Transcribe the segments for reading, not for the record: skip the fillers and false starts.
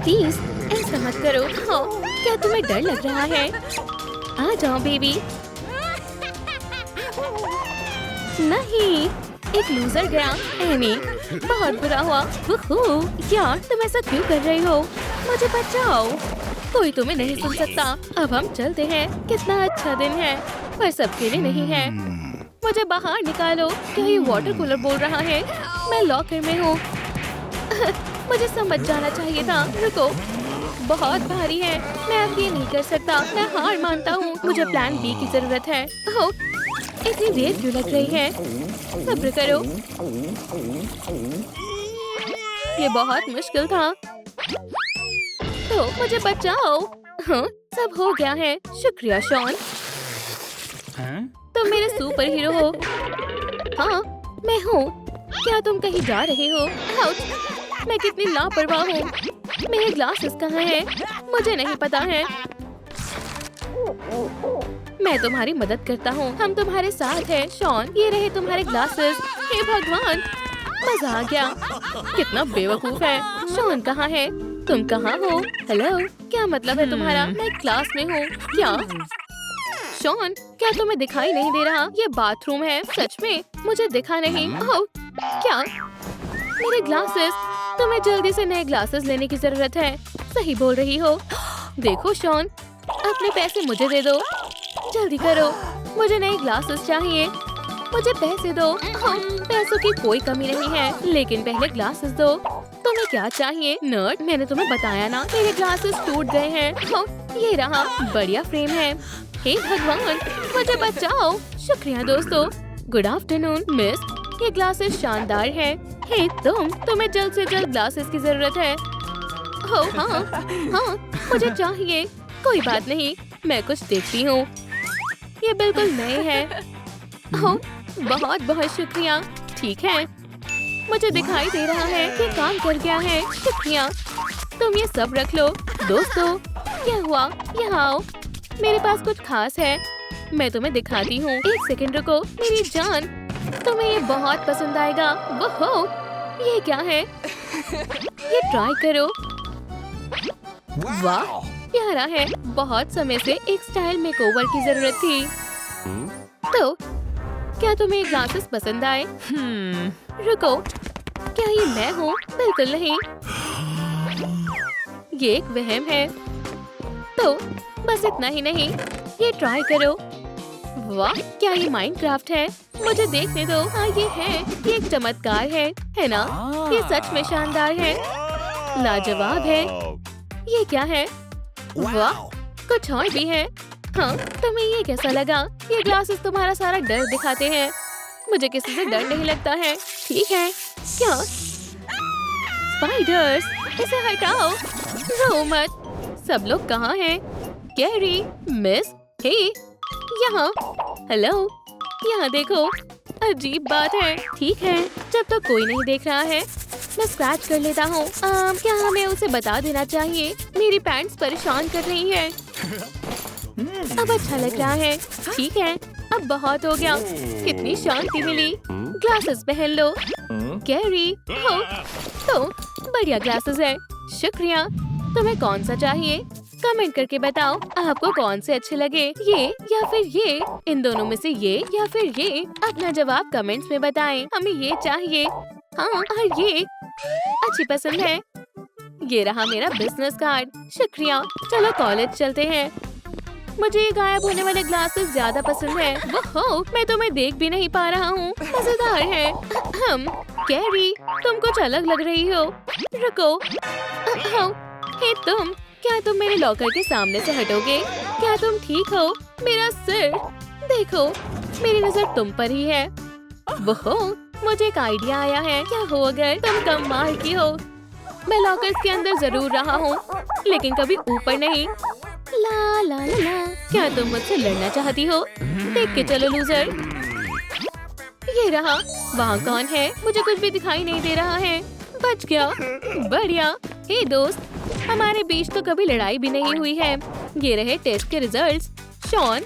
Please ऐसा मत करो। हाँ, क्या तुम्हें डर लग रहा है? आ जाओ बेबी। नहीं, एक लूजर गया। एमी, बहुत बुरा हुआ। वुहू, यार तुम ऐसा क्यों कर रही हो? मुझे बचाओ। कोई तुम्हें नहीं सुन सकता। अब हम चलते हैं। कितना अच्छा दिन है, पर सबके लिए नहीं है। मुझे बाहर निकालो। क्या ये वाटर कूलर बोल रहा है? मैं लॉकर में हूँ। मुझे समझ जाना चाहिए था। रुको, बहुत भारी है। मैं अब ये नहीं कर सकता। मैं हार मानता हूँ। मुझे प्लान बी की जरूरत है। ओह, इतनी देर क्यों लग रही है? सब्र करो। ये बहुत मुश्किल था। तो मुझे बचाओ। हाँ, सब हो गया है। शुक्रिया शॉन। तुम मेरे सुपर हीरो हो। हाँ, मैं हूँ। क्या तुम कहीं जा रहे हो? आउच! मैं कितनी लापरवाह हूँ। मेरे ग्लासेस कहाँ हैं? मुझे नहीं पता है। मैं तुम्हारी मदद करता हूँ। हम तुम्हारे साथ हैं शॉन। ये रहे तुम्हारे ग्लासेस। हे भगवान, मजा आ गया। कितना बेवकूफ है। शॉन कहाँ है? तुम कहाँ हो? हेलो, क्या मतलब है तुम्हारा? मैं क्लास में हूँ। क्या शॉन, क्या तुम्हें दिखाई नहीं दे रहा? ये बाथरूम है। सच में मुझे दिखा नहीं। ओह, क्या मेरे ग्लासेस? तुम्हें जल्दी से नए ग्लासेस लेने की जरूरत है। सही बोल रही हो। देखो शॉन, अपने पैसे मुझे दे दो। जल्दी करो, मुझे नए ग्लासेस चाहिए। मुझे पैसे दो। पैसों की कोई कमी नहीं है, लेकिन पहले ग्लासेस दो। तुम्हें क्या चाहिए? नर्ड, मैंने तुम्हें बताया ना, मेरे ग्लासेस टूट गए हैं। ये रहा, बढ़िया फ्रेम है। हे भगवान, मुझे बचाओ। शुक्रिया दोस्तों। गुड आफ्टरनून मिस, ये ग्लासेस शानदार है। हे तुम्हें जल्द से जल्द ग्लासेस की जरूरत है। ओह हाँ, हाँ मुझे चाहिए। कोई बात नहीं, मैं कुछ देखती हूँ। ये बिल्कुल नए हैं। ओह, बहुत बहुत शुक्रिया। ठीक है, मुझे दिखाई दे रहा है कि काम कर गया है। शुक्रिया। तुम ये सब रख लो। दोस्तों, क्या हुआ? यहाँ आओ, मेरे पास कुछ खास है। मैं तुम्हें दिखाती हूँ। एक सेकंड रुको मेरी जान, तुम्हें ये बहुत पसंद आएगा। वो ये क्या है? ये ट्राई करो। वाह, प्यारा है। बहुत समय से एक स्टाइल मेकओवर की जरूरत थी। तो क्या तुम्हें ग्लासेस पसंद आए? रुको, क्या ये मैं हूँ? बिल्कुल नहीं, ये एक वहम है। तो बस इतना ही नहीं, ये ट्राई करो। वाह, क्या ये माइनक्राफ्ट है? मुझे देखने दो। हाँ ये है, ये एक चमत्कार है ना? ये सच में शानदार है, लाजवाब है। ये क्या है? वाह, कुछ और भी है। हाँ, तुम्हें ये कैसा लगा? ये ग्लासेस तुम्हारा सारा डर दिखाते हैं। मुझे किसी से डर नहीं लगता है। ठीक है, क्या स्पाइडर्स? इसे हटाओ, रो मत। सब लोग कहाँ हैं? कैरी, मिस, हे, यहाँ। हेलो, यहाँ देखो। अजीब बात है। ठीक है, जब तक कोई नहीं देख रहा है, मैं स्क्रैच कर लेता हूँ। क्या हमें उसे बता देना चाहिए? मेरी पैंट्स परेशान कर रही है। अब अच्छा लग रहा है। ठीक है, अब बहुत हो गया। कितनी शांति मिली। ग्लासेस पहन लो। कैरी, हो तो बढ़िया ग्लासेस है। शुक्रिया। तुम्हें कौन सा चाहिए? कमेंट करके बताओ आपको कौन से अच्छे लगे, ये या फिर ये। इन दोनों में से ये या फिर ये। अपना जवाब कमेंट्स में बताएं। हमें ये चाहिए। हाँ, और ये अच्छी पसंद है। ये रहा मेरा बिजनेस कार्ड। शुक्रिया। चलो कॉलेज चलते हैं। मुझे ये गायब होने वाले ग्लासेस ज्यादा पसंद है। वो मैं तुम्हें देख भी नहीं पा रहा हूँ। मजेदार है। कैरी, तुम कुछ अलग लग रही हो। रुको। हे तुम, क्या तुम मेरे लॉकर के सामने से हटोगे? क्या तुम ठीक हो? मेरा सिर देखो, मेरी नजर तुम पर ही है। वो मुझे एक आइडिया आया है। क्या हो अगर तुम कमाल की हो? मैं लॉकर्स के अंदर जरूर रहा हूँ, लेकिन कभी ऊपर नहीं। ला ला ला ला। क्या तुम मुझसे लड़ना चाहती हो? देख के चलो लूजर। ये रहा। वहाँ कौन है? मुझे कुछ भी दिखाई नहीं दे रहा है। बच गया। बढ़िया। हे दोस्त, हमारे बीच तो कभी लड़ाई भी नहीं हुई है। ये रहे टेस्ट के रिजल्ट्स। शॉन,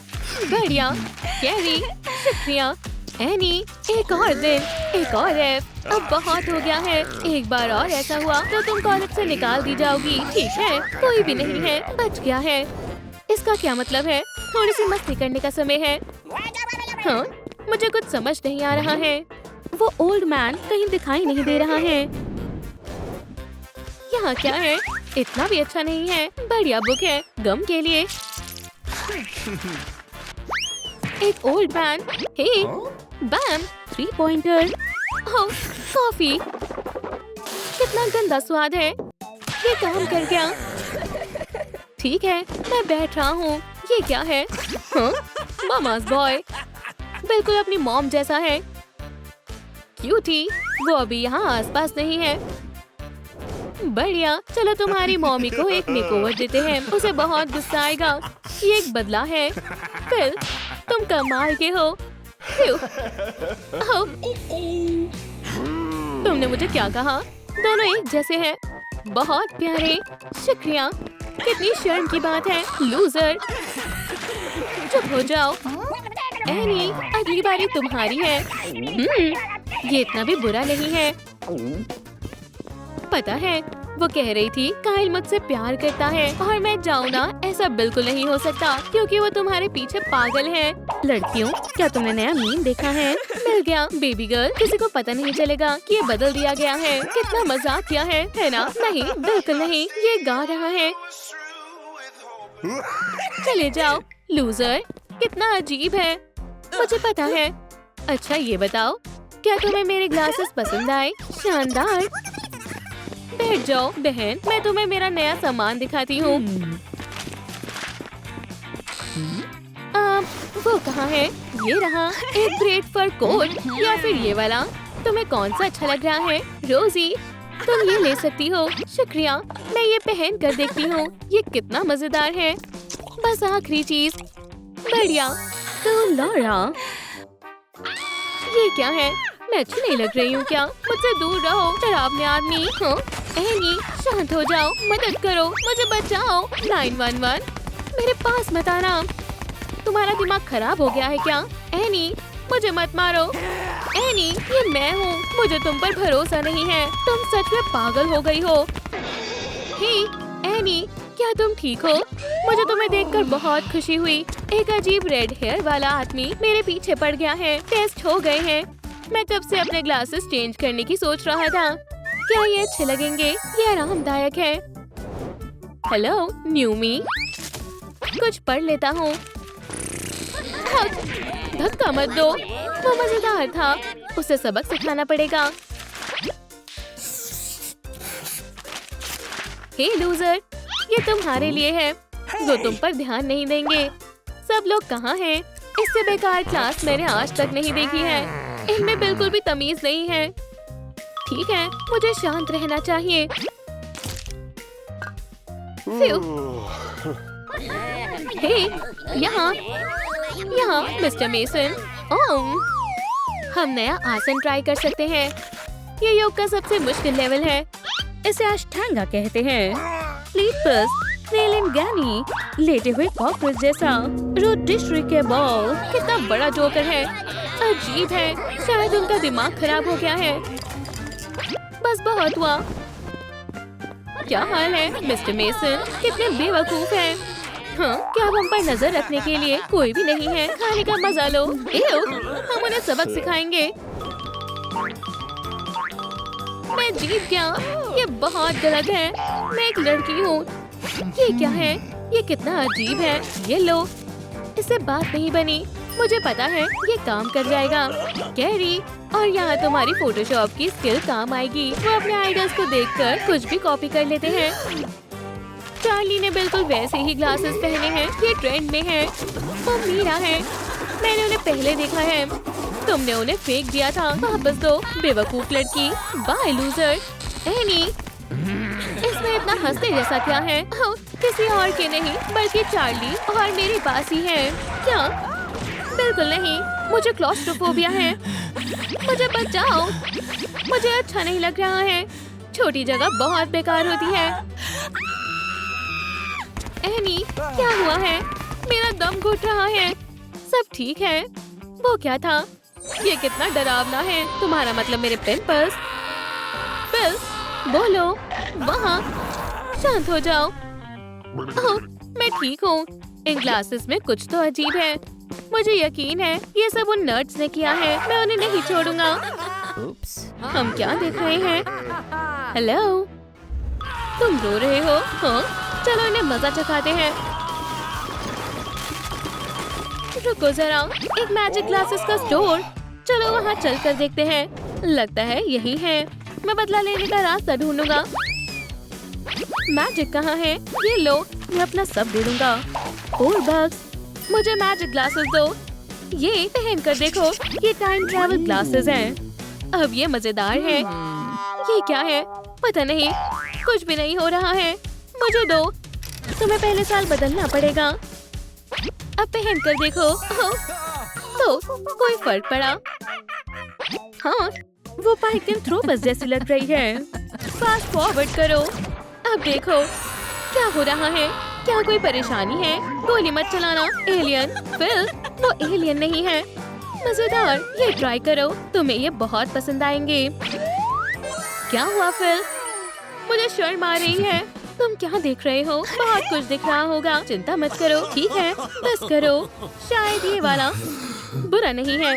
बढ़िया। कैरी, शुक्रिया। एनी, एक और दिन, एक और एफ। अब बहुत हो गया है। एक बार और ऐसा हुआ तो तुम कॉलेज से निकाल दी जाओगी। ठीक है, कोई भी नहीं है, बच गया है। इसका क्या मतलब है? थोड़ी सी मस्ती करने का समय है। हाँ, मुझे कुछ समझ नहीं आ रहा है। वो ओल्ड मैन कहीं दिखाई नहीं दे रहा है। यहाँ क्या है? इतना भी अच्छा नहीं है। बढ़िया बुक है गम के लिए। एक ओल्ड मैन। हे, बैम, 3 पॉइंटर। ओह, कॉफी। कितना गंदा स्वाद है। ये काम कर गया। ठीक है, मैं बैठ रहा हूँ। ये क्या है? हाँ, मामा's बॉय। बिल्कुल अपनी मॉम जैसा है। क्यूटी, वो अभी यहाँ आसपास नहीं है। बढ़िया, चलो तुम्हारी मॉमी को एक मेकओवर देते हैं। उसे बहुत गुस्सा आएगा। ये एक बदला है। फिर तुम कमाल के हो। तुमने मुझे क्या कहा? दोनों एक जैसे हैं। बहुत प्यारे। शुक्रिया। कितनी शर्म की बात है। लूजर। चुप हो जाओ। एनी, अगली बारी तुम्हारी है। ये इतना भी बुरा नहीं है। पता है, वो कह रही थी काइल मुझसे प्यार करता है और मैं जाऊँ ना, ऐसा बिल्कुल नहीं हो सकता क्योंकि वो तुम्हारे पीछे पागल है। लड़कियों, क्या तुमने नया मीम देखा है? मिल गया बेबी गर्ल। किसी को पता नहीं चलेगा कि ये बदल दिया गया है। कितना मजाक किया है ना? नहीं, बिल्कुल नहीं। ये गा रहा है। चले जाओ लूजर। कितना अजीब है। मुझे पता है। अच्छा ये बताओ, क्या तुम्हें मेरे ग्लासेस पसंद आए? शानदार। बैठ जाओ बहन, मैं तुम्हें मेरा नया सामान दिखाती हूँ। वो कहाँ है? ये रहा। एक ग्रेट फर कोट या फिर ये वाला। तुम्हें कौन सा अच्छा लग रहा है? रोजी, तुम ये ले सकती हो। शुक्रिया, मैं ये पहन कर देखती हूँ। ये कितना मजेदार है। बस आखिरी चीज। बढ़िया। तो लॉरा, ये क्या है? मैं अच्छी नहीं लग रही हूँ क्या? मुझसे दूर रहो डरावने आदमी। हाँ? एनी, शांत हो जाओ। मदद करो, मुझे बचाओ। 911, मेरे पास मत आना। तुम्हारा दिमाग खराब हो गया है क्या? एनी, मुझे मत मारो। एनी, ये मैं हूँ। मुझे तुम पर भरोसा नहीं है। तुम सच में पागल हो गई हो। हे एनी, क्या तुम ठीक हो? मुझे तुम्हें देखकर बहुत खुशी हुई। एक अजीब रेड हेयर वाला आदमी मेरे पीछे पड़ गया है। टेस्ट हो गए हैं। मैं कब से अपने ग्लासेस चेंज करने की सोच रहा था। क्या ये अच्छे लगेंगे? ये आरामदायक है। हेलो न्यू मी, कुछ पढ़ लेता हूँ। धक्का मत दो। वो मजेदार था। उसे सबक सिखाना पड़ेगा। हे लूजर, ये तुम्हारे लिए है। वो तुम पर ध्यान नहीं देंगे। सब लोग कहाँ हैं? इससे बेकार क्लास मैंने आज तक नहीं देखी है। इनमें बिल्कुल भी तमीज नहीं है। ठीक है, मुझे शांत रहना चाहिए। हे, यहाँ मिस्टर मेसन। हम नया आसन ट्राई कर सकते हैं। ये योग का सबसे मुश्किल लेवल है। इसे अष्टांगा कहते हैं। गैनी, लेटे हुए कॉकरोच जैसा। रोटिस्ट्री के बॉल। कितना बड़ा जोकर है। अजीब है। शायद उनका दिमाग खराब हो गया है। बस बहुत हुआ। क्या हाल है मिस्टर मेसन? कितने बेवकूफ हैं। हाँ, क्या हम पर नजर रखने के लिए कोई भी नहीं है? खाने का मजा लो। हम उन्हें सबक सिखाएंगे। मैं जीत गया। ये बहुत गलत है। मैं एक लड़की हूँ। ये क्या है? ये कितना अजीब है। ये लो। इससे बात नहीं बनी। मुझे पता है ये काम कर जाएगा। कैरी, और यहाँ तुम्हारी फोटोशॉप की स्किल काम आएगी। वो अपने आइडल्स को देखकर कुछ भी कॉपी कर लेते हैं। चार्ली ने बिल्कुल वैसे ही ग्लासेस पहने हैं। ये ट्रेंड में है। वो मीरा है। मैंने उन्हें पहले देखा है। तुमने उन्हें फेंक दिया था। वापस दो बेवकूफ लड़की। Bye loser. एनी, इसमें इतना हंसने जैसा क्या है? किसी और के नहीं बल्कि चार्ली और मेरे पास ही है। क्या? बिल्कुल नहीं। मुझे क्लॉस्ट्रोफोबिया है। मुझे बचाओ। मुझे अच्छा नहीं लग रहा है। छोटी जगह बहुत बेकार होती है। एनी, क्या हुआ है? मेरा दम घुट रहा है। सब ठीक है? वो क्या था? ये कितना डरावना है। तुम्हारा मतलब मेरे पिंपल्स? फिल, बोलो। वहाँ, शांत हो जाओ। ओह, मैं ठीक हूँ। इन ग्लासेस में कुछ तो अजीब है। मुझे यकीन है ये सब उन नर्ड्स ने किया है। मैं उन्हें नहीं छोड़ूंगा। हम क्या देख रहे हैं? हेलो, तुम रो रहे हो? हाँ, चलो इन्हें मजा चखाते हैं। रुको जरा, एक मैजिक ग्लासेस का स्टोर। चलो वहाँ चलकर देखते हैं। लगता है यही है। मैं बदला लेने का रास्ता ढूंढूंगा। मैजिक कहाँ है? ये लो, मैं अपना सब दे दूंगा। 4 बक्स, मुझे मैजिक ग्लासेस दो। ये पहन कर देखो, ये टाइम ट्रैवल ग्लासेस हैं। अब ये मजेदार है। ये क्या है? पता नहीं, कुछ भी नहीं हो रहा है। मुझे दो। तुम्हें पहले साल बदलना पड़ेगा। अब पहन कर देखो। तो कोई फर्क पड़ा? हाँ, वो पाइकिन थ्रो बस जैसी लग रही है। फास्ट फॉरवर्ड करो। अब देखो क्या हो रहा है। क्या कोई परेशानी है? गोली मत चलाना एलियन। फिल, वो एलियन नहीं है। मजेदार, ये ट्राई करो, तुम्हें ये बहुत पसंद आएंगे। क्या हुआ फिल? मुझे शर्म आ रही है। तुम क्या देख रहे हो? बहुत कुछ दिख रहा होगा। चिंता मत करो, ठीक है? बस करो। शायद ये वाला बुरा नहीं है।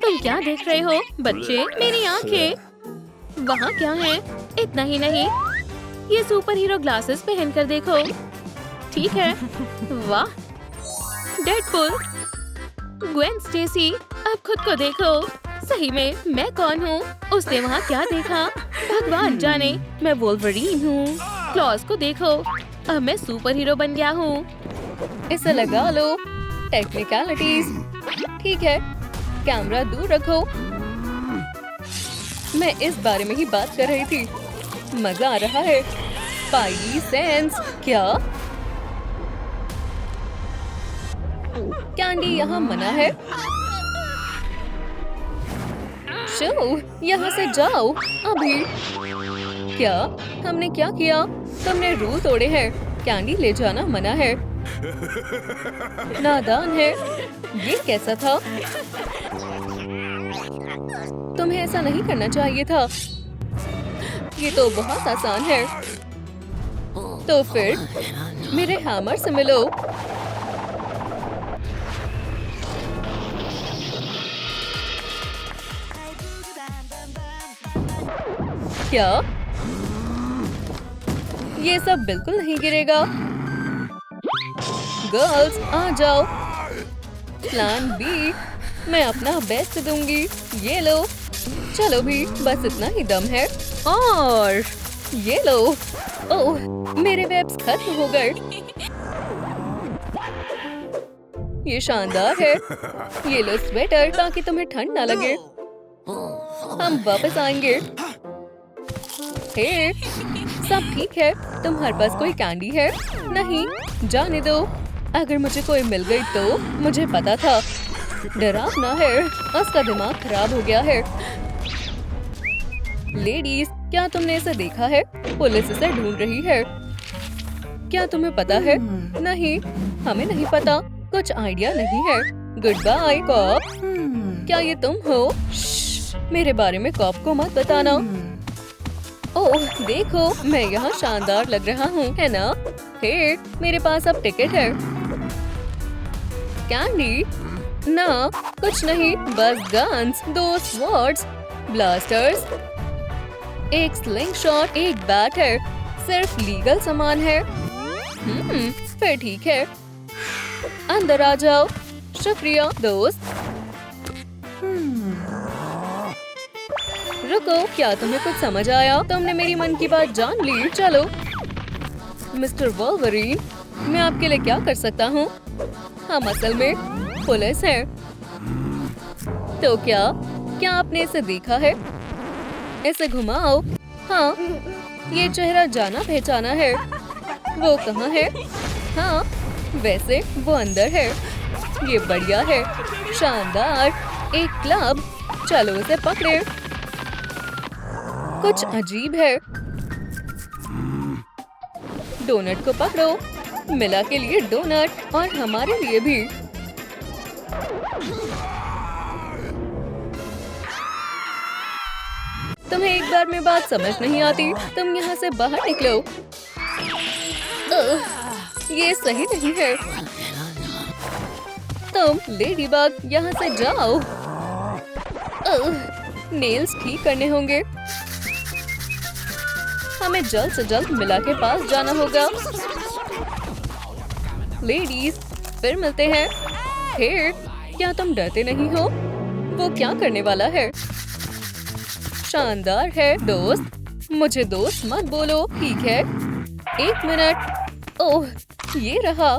तुम क्या देख रहे हो बच्चे? मेरी आंखें। वहाँ क्या है? इतना ही नहीं, ये सुपर हीरो ग्लासेस पहन कर देखो। ठीक है। वाह, डेडपुल, ग्वेन स्टेसी, अब खुद को देखो। सही में मैं कौन हूँ? उसने वहाँ क्या देखा? भगवान जाने। मैं वोल्वरीन हूँ। क्लॉज को देखो, अब मैं सुपर हीरो बन गया हूँ। इसे लगा लो। टेक्निकलिटीज, ठीक है। कैमरा दूर रखो। मैं इस बारे में ही बात कर रही थी। मजा आ रहा है। Spidey sense. क्या कैंडी यहाँ मना है? शो, यहाँ से जाओ अभी। क्या हमने क्या किया? तुमने रूल तोड़े हैं। कैंडी ले जाना मना है। नादान है। ये कैसा था? तुम्हें ऐसा नहीं करना चाहिए था। ये तो बहुत आसान है। तो फिर मेरे हैमर से मिलो। क्या ये सब बिल्कुल नहीं गिरेगा? गर्ल्स आ जाओ। प्लान बी, मैं अपना बेस्ट दूंगी। ये लो। चलो भी, बस इतना ही दम है। और ये लो। ओह, मेरे वेब्स खत्म हो गए। ये शानदार है। ये लो स्वेटर ताकि तुम्हें ठंड ना लगे। हम वापस आएंगे। हे, सब ठीक है? तुम्हारे पास कोई कैंडी है? नहीं, जाने दो। अगर मुझे कोई मिल गई तो? मुझे पता था। डरावना है। उसका दिमाग खराब हो गया है। लेडीज, क्या तुमने इसे देखा है? पुलिस इसे ढूंढ रही है। क्या तुम्हें पता है? नहीं, हमें नहीं पता। कुछ आइडिया नहीं है। Good bye cop. क्या ये तुम हो? मेरे बारे में कॉप को मत बताना। ओह देखो, मैं यहाँ शानदार लग रहा हूँ, है ना? हे, मेरे पास अब टिकट है। कैंडी? ना, कुछ नहीं, बस गन्स, 2 स्वॉर्ड्स, ब्लास्टर्स, एक स्लिंग शॉट, एक बैट है। सिर्फ लीगल सामान है। फिर ठीक है। अंदर आ जाओ। शुक्रिया दोस्त। रुको, क्या तुम्हें कुछ समझ आया? तुमने मेरी मन की बात जान ली। चलो मिस्टर वोल्वरीन, मैं आपके लिए क्या कर सकता हूँ? हम असल में पुलिस हैं। तो क्या आपने इसे देखा है? इसे घुमाओ। हाँ, ये चेहरा जाना पहचाना है। वो कहाँ है? हाँ, वैसे वो अंदर है। ये बढ़िया है। शानदार। एक क्लब। चलो इसे पकड़े। कुछ अजीब है। डोनट को पकड़ो। मिला के लिए डोनट और हमारे लिए भी। तुम्हें एक बार में बात समझ नहीं आती। तुम यहाँ से बाहर निकलो। ये सही नहीं है। तुम लेडीबग यहाँ से जाओ। नेल्स ठीक करने होंगे। हमें जल्द से जल्द मिला के पास जाना होगा। लेडीज, फिर मिलते हैं। फिर क्या तुम डरते नहीं हो? वो क्या करने वाला है? शानदार है दोस्त। मुझे दोस्त मत बोलो, ठीक है? 1 मिनट। ओह, ये रहा।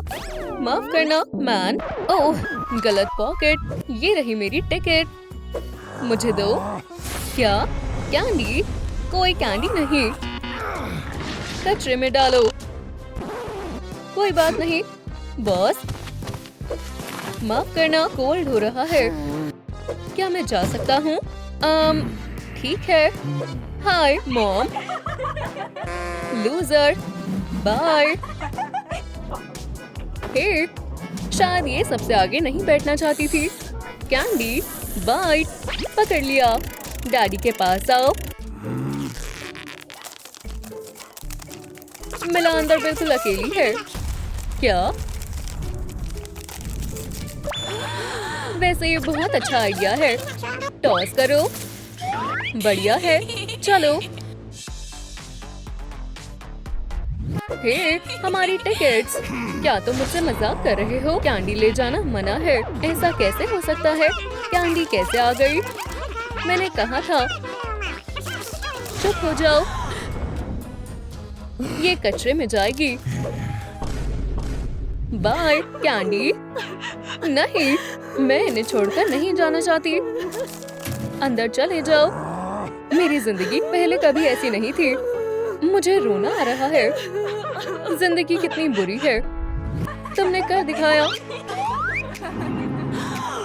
माफ करना मैन। ओह, गलत पॉकेट। ये रही मेरी टिकट। मुझे दो। क्या? कैंडी? कोई कैंडी नहीं। कचरे में डालो। कोई बात नहीं बॉस। माफ करना, कोल्ड हो रहा है। क्या मैं जा सकता हूँ? ठीक है। Hi mom. Loser, bye. Hey, शायद ये सबसे आगे नहीं बैठना चाहती थी। Candy, bye. पकड़ लिया। डैडी के पास आओ। मिला अंदर बिल्कुल अकेली है। क्या? वैसे ये बहुत अच्छा आइडिया है। टॉस करो। बढ़िया है, चलो। हे, हमारी टिकट्स। क्या तुम मुझसे मजाक कर रहे हो? कैंडी ले जाना मना है। ऐसा कैसे हो सकता है? कैंडी कैसे आ गई? मैंने कहा था। चुप हो जाओ। ये कचरे में जाएगी। Bye candy. नहीं, मैं इन्हें छोड़कर नहीं जाना चाहती। अंदर चले जाओ। मेरी जिंदगी पहले कभी ऐसी नहीं थी। मुझे रोना आ रहा है। जिंदगी कितनी बुरी है। तुमने कर दिखाया।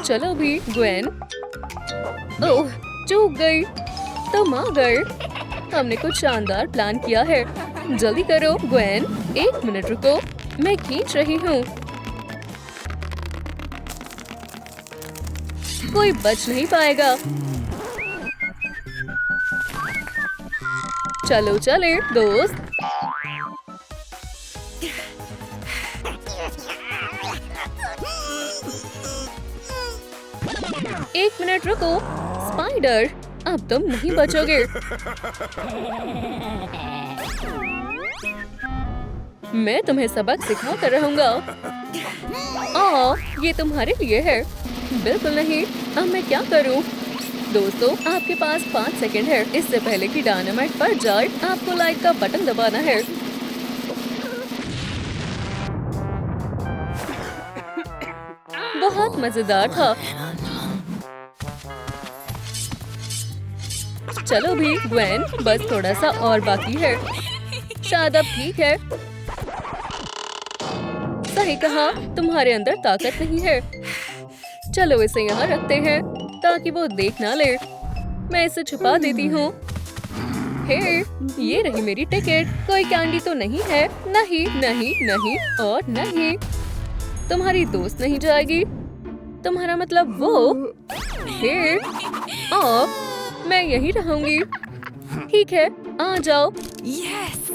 चलो भी ग्वेन। ओह, चूक गई। तुम आ गए। हमने कुछ शानदार प्लान किया है। जल्दी करो ग्वेन। 1 मिनट रुको, मैं खींच रही हूँ। कोई बच नहीं पाएगा। चलो चले दोस्त। एक मिनट रुको। स्पाइडर, अब तुम नहीं बचोगे। मैं तुम्हें सबक सिखा कर रहूंगा। ये तुम्हारे लिए है। बिल्कुल नहीं। अब मैं क्या करूं? दोस्तों, आपके पास 5 सेकंड है। इससे पहले कि डायनामाइट फट जाए, आपको लाइक का बटन दबाना है। बहुत मजेदार था। चलो भी ग्वेन, बस थोड़ा सा और बाकी है। शायद अब ठीक है। सही कहा, तुम्हारे अंदर ताकत नहीं है। चलो इसे यहाँ रखते हैं ताकि वो देख ना ले। मैं इसे छुपा देती हूँ। हे, ये रही मेरी टिकट। कोई कैंडी तो नहीं है? नहीं, नहीं, नहीं और नहीं। तुम्हारी दोस्त नहीं जाएगी। तुम्हारा मतलब वो? हे, मैं यहीं रहूंगी। ठीक है, आ जाओ। यस।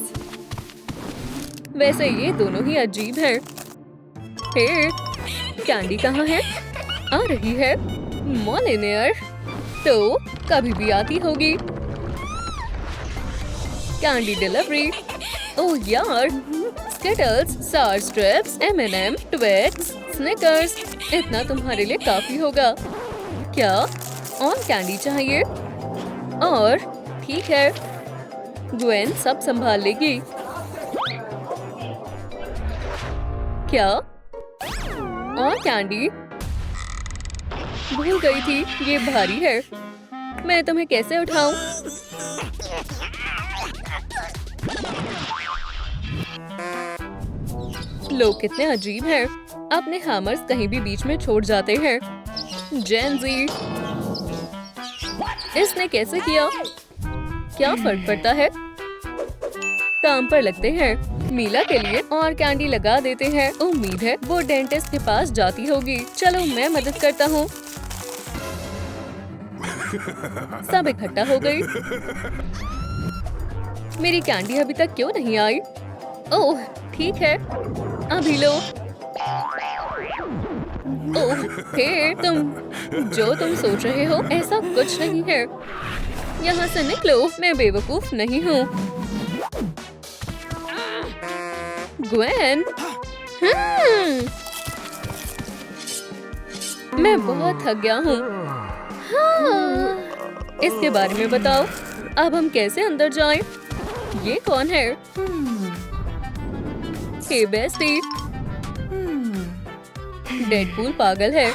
वैसे ये दोनों ही अजीब हैं। हे, कैंडी कहाँ है? आ रही है। मॉलिनियर तो कभी भी आती होगी। Candy delivery. ओह यार, स्किटल्स, सार स्ट्रिप्स, M&M, ट्विक्स, स्निकर्स, इतना तुम्हारे लिए काफी होगा। क्या और कैंडी चाहिए? और ठीक है, ग्वेन सब संभाल लेगी। क्या? और कैंडी? भूल गई थी, ये भारी है। मैं तुम्हें कैसे उठाऊं? लोग कितने अजीब हैं। अपने हैमर्स कहीं भी बीच में छोड़ जाते हैं। जेनजी, इसने कैसे किया? क्या फर्क पड़ता है? काम पर लगते हैं। मीला के लिए और कैंडी लगा देते हैं। उम्मीद है वो डेंटिस्ट के पास जाती होगी। चलो मैं मदद करता हूँ। सब इकट्ठा हो गई। मेरी कैंडी अभी तक क्यों नहीं आई? ओह ठीक है, अभी लो। ओह हे, तुम सोच रहे हो ऐसा कुछ नहीं है। यहाँ से निकलो, मैं बेवकूफ नहीं हूँ। ग्वेन, मैं बहुत थक गया हूँ। हाँ, इसके बारे में बताओ, अब हम कैसे अंदर जाएं? ये कौन है? हे बेस्टी, डेडपूल पागल है।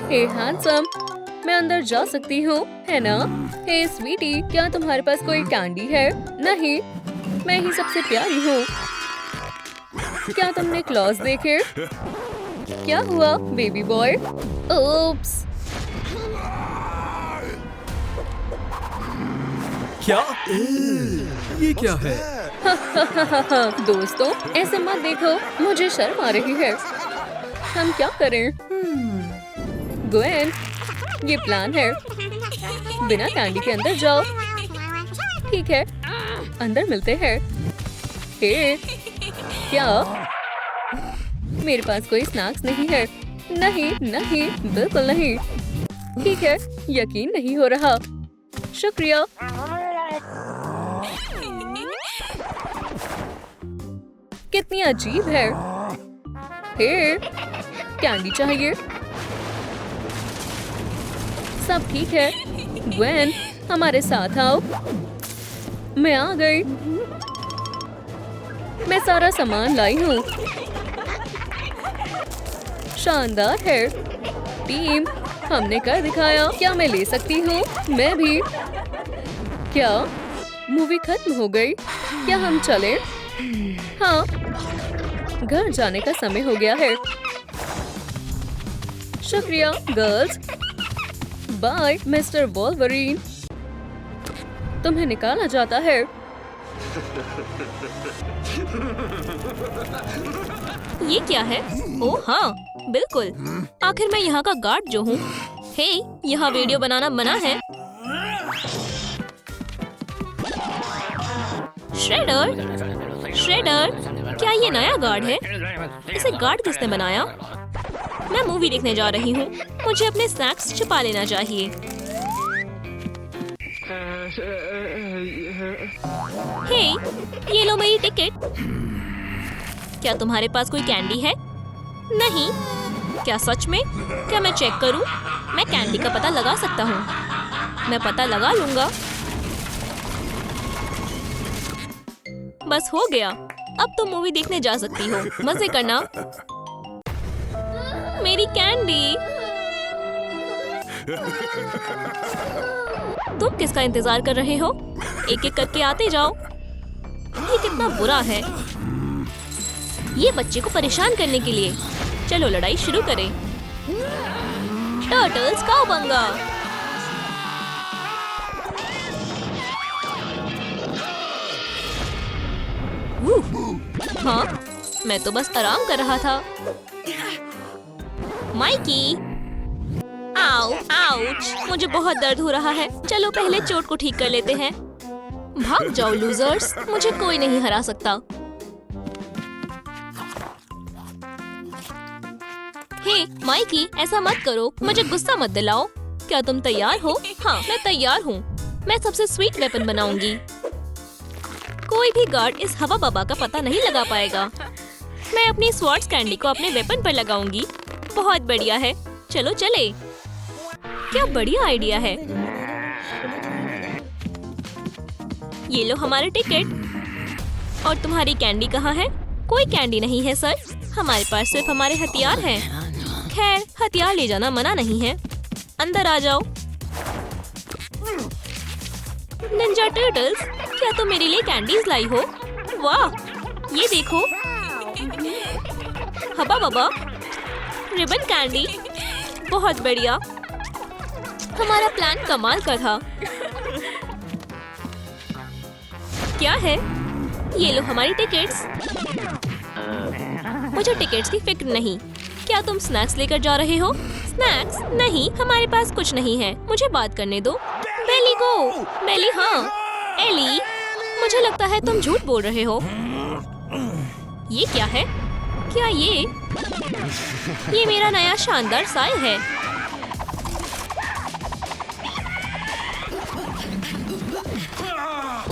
हे हैंडसम, मैं अंदर जा सकती हूँ, है ना? हे स्वीटी, क्या तुम्हारे पास कोई कैंडी है? नहीं, मैं ही सबसे प्यारी हूँ। क्या तुमने क्लॉज देखे? क्या हुआ बेबी बॉय? ओप्स। क्या? ये क्या है? दोस्तों, ऐसे मत देखो, मुझे शर्म आ रही है। हम क्या करें? ग्वेन, ये प्लान है। बिना कैंडी के अंदर जाओ। ठीक है, अंदर मिलते हैं। हे, क्या? मेरे पास कोई स्नैक्स नहीं है। नहीं, नहीं, बिल्कुल नहीं। ठीक है, यकीन नहीं हो रहा। शुक्रिया। कितनी अजीब है। हे, कैंडी चाहिए। सब ठीक है। ग्वेन, हमारे साथ आओ। मैं आ गई। मैं सारा सामान लाई हूँ। शानदार है। टीम, हमने कर दिखाया। क्या मैं ले सकती हूँ? मैं भी। क्या मूवी खत्म हो गई? क्या हम चले? हाँ, घर जाने का समय हो गया है। शुक्रिया गर्ल्स। Bye mister Wolverine. तुम्हें निकाला जाता है। ये क्या है? ओह हाँ, बिल्कुल। आखिर मैं यहाँ का गार्ड जो हूँ। हे, यहाँ वीडियो बनाना मना है। श्रेडर, श्रेडर, क्या ये नया गार्ड है? इसे गार्ड किसने बनाया? मैं मूवी देखने जा रही हूँ। मुझे अपने स्नैक्स छुपा लेना चाहिए। हे, ये लो मेरी टिकट। क्या तुम्हारे पास कोई कैंडी है? नहीं। क्या सच में? क्या मैं चेक करूं? मैं कैंडी का पता लगा सकता हूं। मैं पता लगा लूंगा। बस हो गया। अब तुम मूवी देखने जा सकती हो। मजे करना। मेरी कैंडी। तुम किसका इंतजार कर रहे हो? एक एक करके आते जाओ। ये कितना बुरा है। ये बच्चे को परेशान करने के लिए। चलो लड़ाई शुरू करें। टर्टल्स काउबंगा। हाँ, मैं तो बस आराम कर रहा था। माइकी, आओ, आउच, मुझे बहुत दर्द हो रहा है। चलो पहले चोट को ठीक कर लेते हैं। भाग जाओ लूजर्स, मुझे कोई नहीं हरा सकता। हे माइकी, ऐसा मत करो, मुझे गुस्सा मत दिलाओ। क्या तुम तैयार हो? हाँ, मैं तैयार हूँ। मैं सबसे स्वीट वेपन बनाऊंगी। कोई भी गार्ड इस हवा बाबा का पता नहीं लगा पाएगा। मैं अपनी स्वॉर्ड्स कैंडी को अपने वेपन पर लगाऊंगी। बहुत बढ़िया है। चलो चले। क्या बढ़िया आइडिया है। ये लो हमारे टिकट। और तुम्हारी कैंडी कहाँ है? कोई कैंडी नहीं है सर। हमारे पास सिर्फ हमारे हथियार हैं। खैर, हथियार ले जाना मना नहीं है। अंदर आ जाओ। निंजा टर्टल्स, क्या तुम मेरे लिए कैंडीज लाई हो? वाह, ये देखो। हबा बबा, रिबन कैंडी। बहुत बढ़िया। हमारा प्लान कमाल का था। क्या है? ये लो हमारी टिकट्स। मुझे टिकट्स की फिक्र नहीं। क्या तुम स्नैक्स लेकर जा रहे हो? स्नैक्स? नहीं, हमारे पास कुछ नहीं है। मुझे बात करने दो। बेली को। बेली हाँ। एली, मुझे लगता है तुम झूठ बोल रहे हो। ये क्या है? क्या ये मेरा नया शानदार साय है।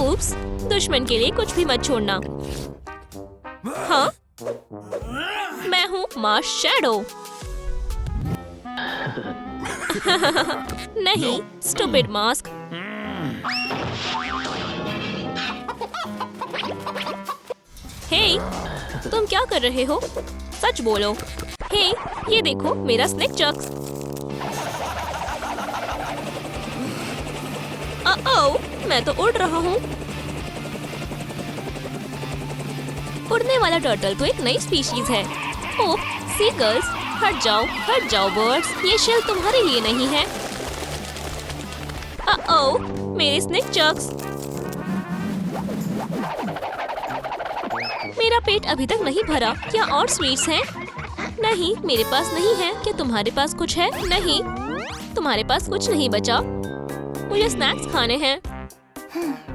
उप्स, दुश्मन के लिए कुछ भी मत छोड़ना। हाँ, मैं हूँ मार्श शैडो। नहीं, स्टूपिड मास्क। हे, तुम क्या कर रहे हो? सच बोलो। हे, ये देखो मेरा स्नेक चक्स। मैं तो उड़ रहा हूँ। उड़ने वाला टर्टल तो एक नई स्पीशीज है। ओह, सीगल्स, हट जाओ बर्ड्स। ये शेल तुम्हारे लिए नहीं है। मेरे स्नेक चक्स। मेरा पेट अभी तक नहीं भरा। क्या और स्वीट्स हैं? नहीं, मेरे पास नहीं है। क्या तुम्हारे पास कुछ है? नहीं, तुम्हारे पास कुछ नहीं बचा। मुझे स्नैक्स खाने हैं।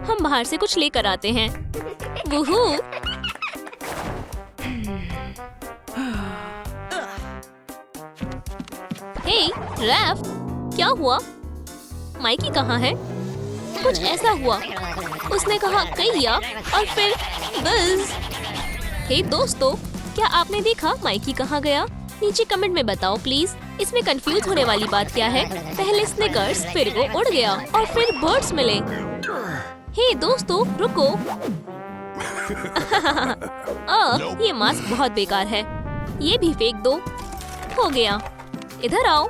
हम बाहर से कुछ लेकर आते हैं। वूहू! हे, रैफ, क्या हुआ? माइकी कहाँ है? कुछ ऐसा हुआ। उसने कहा कैया और फिर बज़। हे दोस्तों, क्या आपने देखा माइकी कहाँ गया? नीचे कमेंट में बताओ प्लीज। इसमें कंफ्यूज होने वाली बात क्या है? पहले स्निकर्स, फिर वो उड़ गया और फिर बर्ड्स मिले। हे दोस्तों, रुको। ये मास्क बहुत बेकार है। ये भी फेंक दो। हो गया। इधर आओ।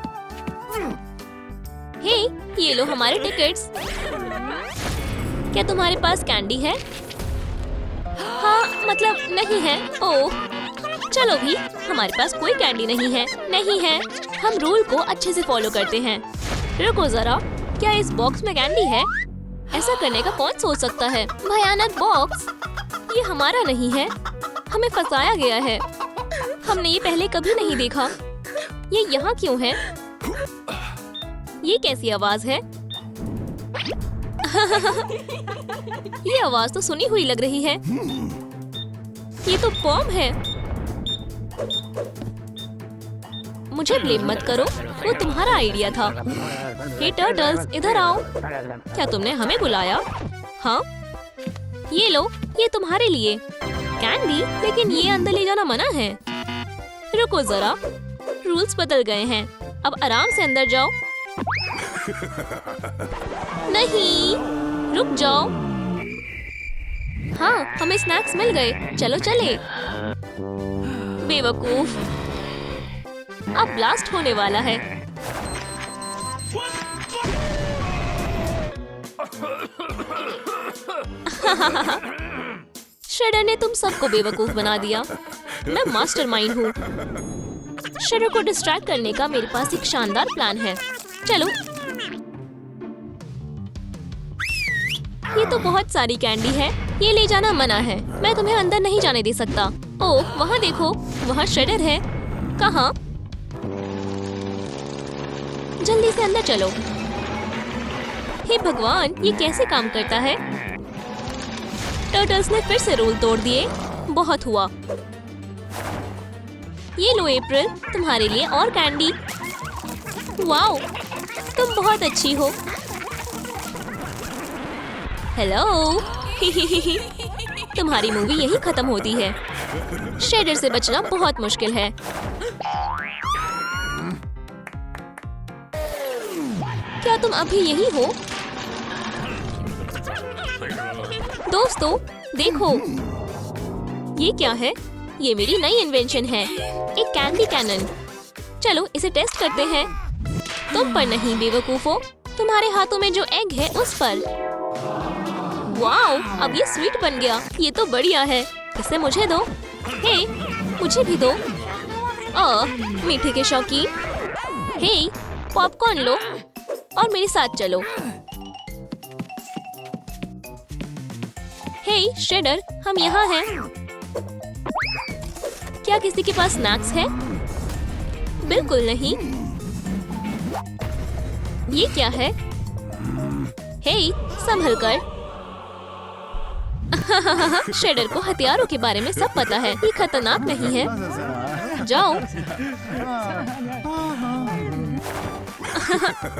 हे, ये लो हमारे टिकट्स। क्या तुम्हारे पास कैंडी है? हाँ, मतलब नहीं है। ओह, चलो भी, हमारे पास कोई कैंडी नहीं है। नहीं है। हम रूल को अच्छे से फॉलो करते हैं। रुको जरा, क्या इस बॉक्स में कैंडी है? ऐसा करने का कौन सोच सकता है? भयानक बॉक्स। ये हमारा नहीं है। हमें फंसाया गया है। हमने ये पहले कभी नहीं देखा। ये यहाँ क्यों है? ये कैसी आवाज है? ये आवाज तो सुनी हुई लग रही है। ये तो बॉम्ब है। मुझे ब्लेम मत करो, वो तुम्हारा आइडिया था। हे टर्टल्स, इधर आओ। क्या तुमने हमें बुलाया? हाँ, ये लो, ये तुम्हारे लिए कैंडी। लेकिन ये अंदर ले जाना मना है। रुको जरा, रूल्स बदल गए हैं। अब आराम से अंदर जाओ। नहीं, रुक जाओ। हाँ, हमें स्नैक्स मिल गए। चलो चले। बेवकूफ, अब ब्लास्ट होने वाला है। श्रेडर ने तुम सबको बेवकूफ बना दिया। मैं मास्टरमाइंड हूँ। श्रेडर को डिस्ट्रैक्ट करने का मेरे पास एक शानदार प्लान है। चलो। ये तो बहुत सारी कैंडी है। ये ले जाना मना है। मैं तुम्हें अंदर नहीं जाने दे सकता। ओह, वहाँ देखो, वहाँ श्रेडर है। कहाँ? जल्दी से अंदर चलो। हे भगवान, ये कैसे काम करता है? टर्टल्स ने फिर से रूल तोड़ दिए। बहुत हुआ। ये लो अप्रैल, तुम्हारे लिए और कैंडी। वाओ, तुम बहुत अच्छी हो। हेलो। तुम्हारी मूवी यही खत्म होती है। श्रेडर से बचना बहुत मुश्किल है। क्या तुम अभी यही हो? दोस्तों, देखो, ये क्या है? ये मेरी नई इन्वेंशन है, एक कैंडी कैनन। चलो इसे टेस्ट करते हैं। तुम पर नहीं बेवकूफो, तुम्हारे हाथों में जो एग है उस पर। वाओ, अब ये स्वीट बन गया। ये तो बढ़िया है। इसे मुझे दो। हे, मुझे भी दो। मीठे के शौकीन। हे, पॉपकॉर्न लो और मेरे साथ चलो। हे श्रेडर, हम यहाँ हैं। क्या किसी के पास स्नैक्स है? बिल्कुल नहीं। ये क्या है? हे, संभल कर। शेडर को हथियारों के बारे में सब पता है। ये खतरनाक नहीं है। जाओ।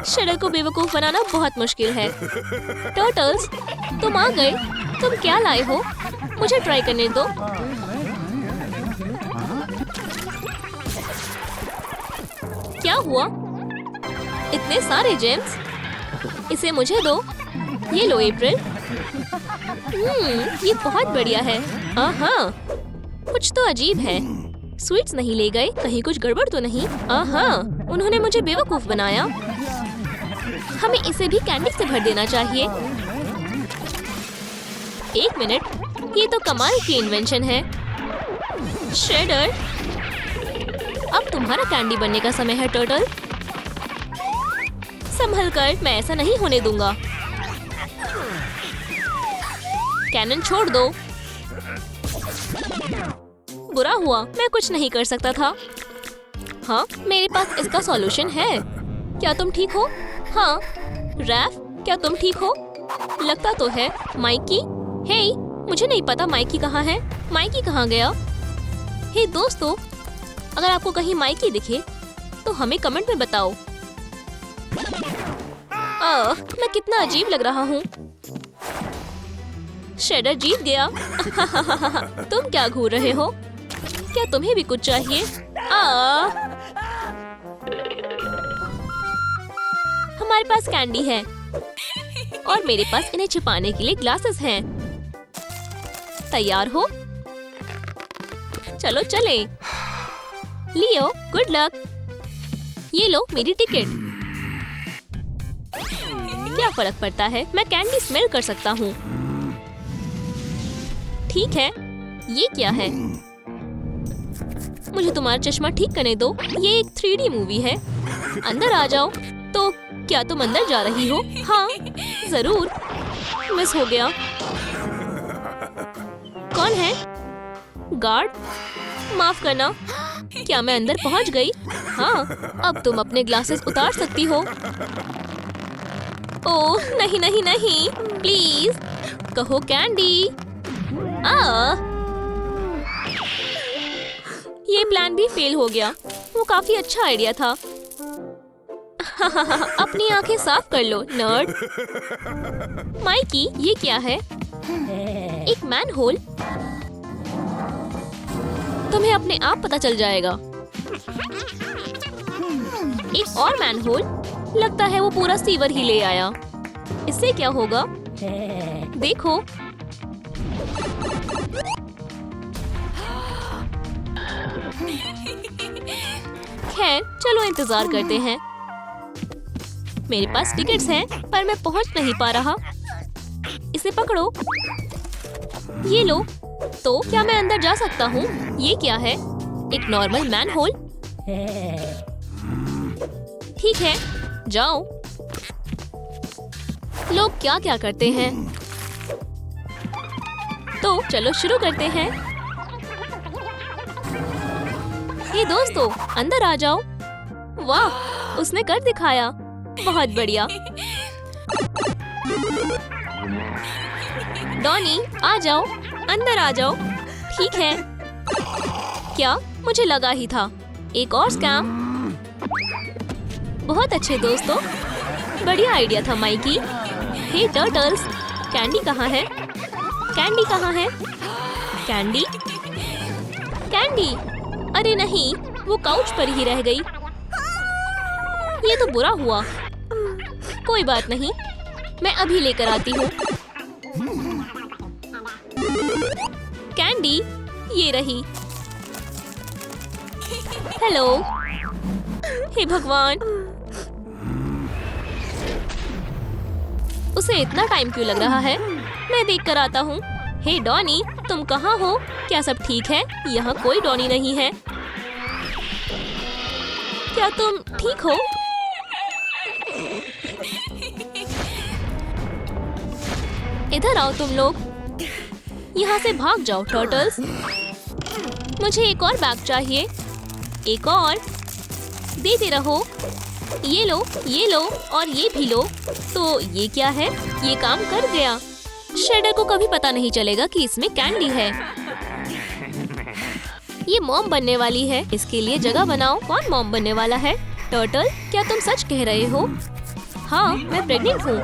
शेडर को बेवकूफ बनाना बहुत मुश्किल है। टर्टल्स, तुम आ गए। तुम क्या लाए हो? मुझे ट्राई करने दो। क्या हुआ? इतने सारे जेम्स? इसे मुझे दो। ये लो अप्रैल। ये बहुत बढ़िया है। हाँ, कुछ तो अजीब है। स्वीट्स नहीं ले गए, कहीं कुछ गड़बड़ तो नहीं? हाँ, उन्होंने मुझे बेवकूफ बनाया। हमें इसे भी कैंडी से भर देना चाहिए। एक मिनट, ये तो कमाल की इन्वेंशन है। शेडर, अब तुम्हारा कैंडी बनने का समय है टर्टल। संभल कर, मैं ऐसा नहीं होने दूंगा। कैनन छोड़ दो। बुरा हुआ, मैं कुछ नहीं कर सकता था। हाँ, मेरे पास इसका सॉल्यूशन है। क्या तुम ठीक हो? हाँ। रैफ, क्या तुम ठीक हो? लगता तो है। माइकी? हे, मुझे नहीं पता माइकी कहाँ है। माइकी कहाँ गया? हे दोस्तों, अगर आपको कहीं माइकी दिखे तो हमें कमेंट में बताओ। मैं कितना अजीब लग रहा हूँ। शेडर जीत गया। तुम क्या घूर रहे हो? क्या तुम्हें भी कुछ चाहिए? हमारे पास कैंडी है और मेरे पास इन्हें छिपाने के लिए ग्लासेस हैं। तैयार हो? चलो चले। लियो, गुड लक। ये लो मेरी टिकट। क्या फर्क पड़ता है? मैं कैंडी स्मेल कर सकता हूँ। ठीक है। ये क्या है? मुझे तुम्हारा चश्मा ठीक करने दो। ये एक 3D मूवी है। अंदर आ जाओ। तो क्या तुम अंदर जा रही हो? हाँ, जरूर। मिस हो गया। कौन है? गार्ड? माफ करना। क्या मैं अंदर पहुंच गई? हाँ, अब तुम अपने ग्लासेस उतार सकती हो। ओह नहीं नहीं नहीं, प्लीज कहो कैंडी। ये प्लान भी फेल हो गया। वो काफी अच्छा आइडिया था। अपनी आंखें साफ कर लो, नर्ड। माइकी, ये क्या है? एक मैन होल? तुम्हें अपने आप पता चल जाएगा। एक और मैन होल? लगता है वो पूरा सीवर ही ले आया। इससे क्या होगा? देखो। खैर, चलो इंतजार करते हैं। मेरे पास टिकट्स हैं, पर मैं पहुंच नहीं पा रहा। इसे पकड़ो। ये लो। तो क्या मैं अंदर जा सकता हूँ? ये क्या है? एक नॉर्मल मैन होल? ठीक है, जाओ। लोग क्या क्या करते हैं? तो चलो शुरू करते हैं। हे दोस्तों, अंदर आ जाओ। वाह, उसने कर दिखाया। बहुत बढ़िया। डॉनी, आ जाओ, अंदर आ जाओ। ठीक है। क्या? मुझे लगा ही था। एक और स्कैम। बहुत अच्छे दोस्तों, बढ़िया आइडिया था माइकी। हे टर्टल्स, कैंडी कहाँ है? कैंडी कहाँ है? कैंडी? कैंडी? अरे नहीं, वो काउच पर ही रह गई। ये तो बुरा हुआ। कोई बात नहीं, मैं अभी लेकर आती हूँ। कैंडी, ये रही। हेलो। हे भगवान, उसे इतना टाइम क्यों लग रहा है? मैं देख कर आता हूँ। हे डॉनी, तुम कहाँ हो? क्या सब ठीक है? यहाँ कोई डॉनी नहीं है। क्या तुम ठीक हो? इधर आओ तुम लोग। यहाँ से भाग जाओ टर्टल्स। मुझे एक और बैग चाहिए। एक और। देते रहो। ये लो और ये भी लो। तो ये क्या है? ये काम कर गया। श्रेडर को कभी पता नहीं चलेगा कि इसमें कैंडी है। ये मॉम बनने वाली है। इसके लिए जगह बनाओ। कौन मॉम बनने वाला है? टर्टल, क्या तुम सच कह रहे हो? हाँ, मैं प्रेग्नेंट हूँ।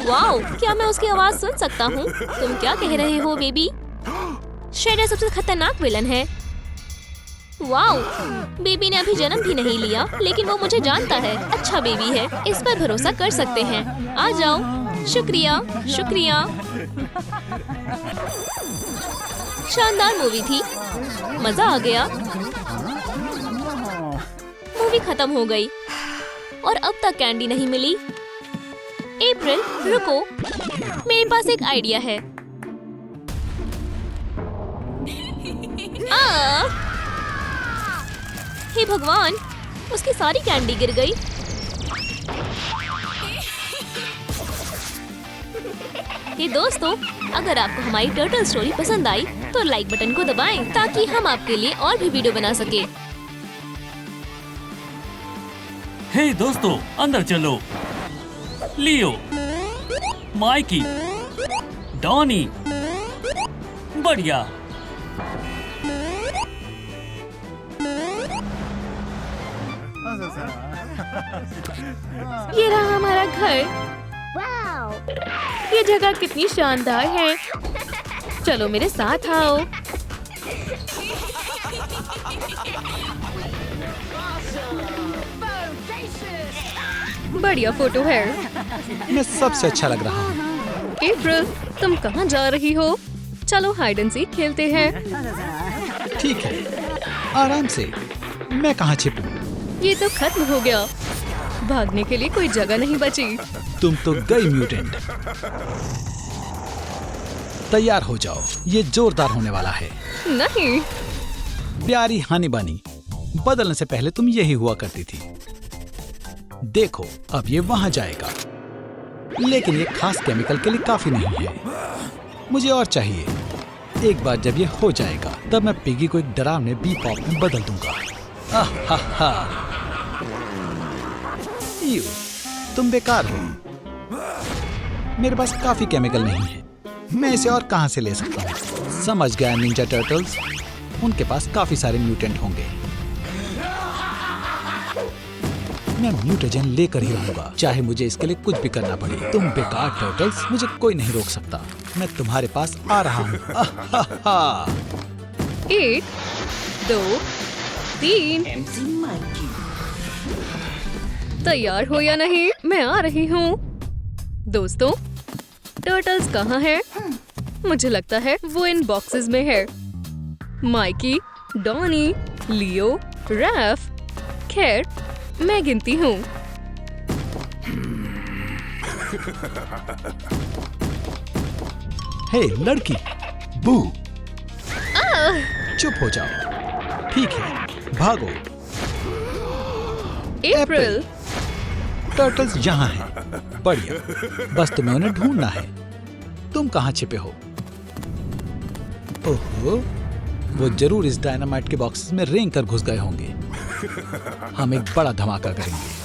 वाओ, क्या मैं उसकी आवाज सुन सकता हूँ? तुम क्या कह रहे हो बेबी? श्रेडर सबसे खतरनाक विलन है। वाओ, बेबी ने अभी जन्म भी नहीं लिया, लेकिन वो मुझे जानता है। अच्छा बेबी है, इस पर भरोसा कर सकते हैं। आ जाओ। शुक्रिया, शुक्रिया। शानदार मूवी थी, मजा आ गया। मूवी खत्म हो गई और अब तक कैंडी नहीं मिली। अप्रैल, रुको, मेरे पास एक आइडिया है। हे भगवान, उसकी सारी कैंडी गिर गई। हे दोस्तों, अगर आपको हमारी टर्टल स्टोरी पसंद आई तो लाइक बटन को दबाएं ताकि हम आपके लिए और भी वीडियो बना सके। हे दोस्तों, अंदर चलो। लियो, माइकी, डॉनी, बढ़िया। ये रहा हमारा घर। ये जगह कितनी शानदार है। चलो मेरे साथ आओ। बढ़िया फोटो है। मैं सबसे अच्छा लग रहा हूँ। अप्रैल, तुम कहाँ जा रही हो? चलो हाइड एंड सीक खेलते हैं। ठीक है, आराम से। मैं कहाँ छिपूं? ये तो खत्म हो गया। भागने के लिए कोई जगह नहीं बची। तुम तो गई म्यूटेंट। तैयार हो जाओ, ये जोरदार होने वाला है। नहीं। प्यारी हनी बनी, बदलने से पहले तुम यही हुआ करती थी। देखो, अब ये वहां जाएगा, लेकिन ये खास केमिकल के लिए काफी नहीं है। मुझे और चाहिए। एक बार जब ये हो जाएगा, तब मैं पिगी को एक डरावने बी पॉप में बदल दूंगा। आहा, तुम बेकार हो। मेरे पास काफी केमिकल नहीं है। मैं इसे और कहां से ले सकता हूँ? समझ गया निंजा टर्टल्स। उनके पास काफी सारे म्यूटेंट होंगे। मैं म्यूटेजन लेकर ही रहूंगा, चाहे मुझे इसके लिए कुछ भी करना पड़े। तुम बेकार टर्टल्स, मुझे कोई नहीं रोक सकता। मैं तुम्हारे पास आ रहा हूँ। 1, 2, 3। तैयार हो या नहीं? मैं आ रही हूँ। दोस्तों, टर्टल्स कहाँ है? मुझे लगता है वो इन बॉक्सेस में है। माइकी, डॉनी, लियो, रैफ। खैर, मैं गिनती हूँ। हे लड़की, बू। चुप हो जाओ। ठीक है, भागो। अप्रैल, टर्टल्स यहाँ हैं। बढ़िया, बस तुम्हें उन्हें ढूंढना है। तुम कहाँ छिपे हो? ओहो, वो जरूर इस डायनामाइट के बॉक्सेस में रेंग कर घुस गए होंगे। हम एक बड़ा धमाका करेंगे।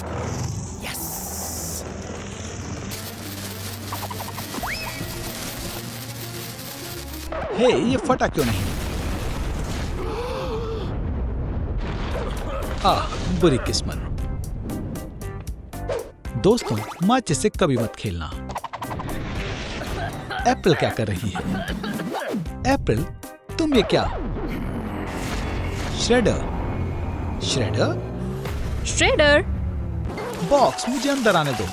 हे, ये फटा क्यों नहीं? बुरी किस्मत। दोस्तों, माचिस से कभी मत खेलना। अप्रैल क्या कर रही है? अप्रैल, तुम ये क्या? श्रेडर, श्रेडर, बॉक्स, मुझे अंदर आने दो।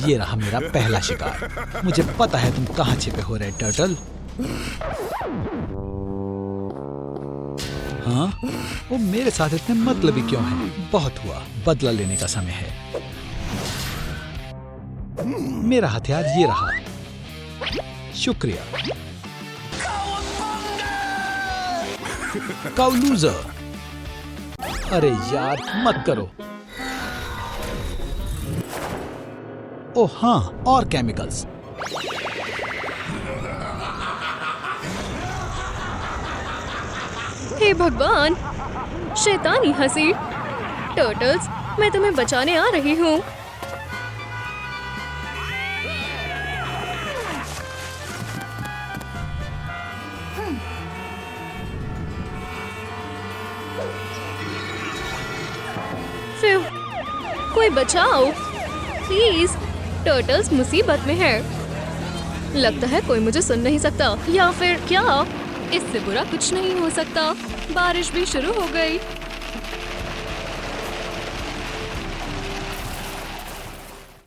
ये रहा मेरा पहला शिकार। मुझे पता है तुम कहाँ छिपे हो, रेड टर्टल। हाँ, वो मेरे साथ इतने मतलबी क्यों है? बहुत हुआ, बदला लेने का समय है। मेरा हथियार ये रहा। शुक्रिया। काउलूजर। अरे यार, मत करो। ओह हाँ, और केमिकल्स। हे भगवान, शैतानी हंसी। टर्टल्स, मैं तुम्हें बचाने आ रही हूँ। फिर कोई बचाओ प्लीज, टर्टल्स मुसीबत में है। लगता है कोई मुझे सुन नहीं सकता, या फिर क्या? इससे बुरा कुछ नहीं हो सकता। बारिश भी शुरू हो गई।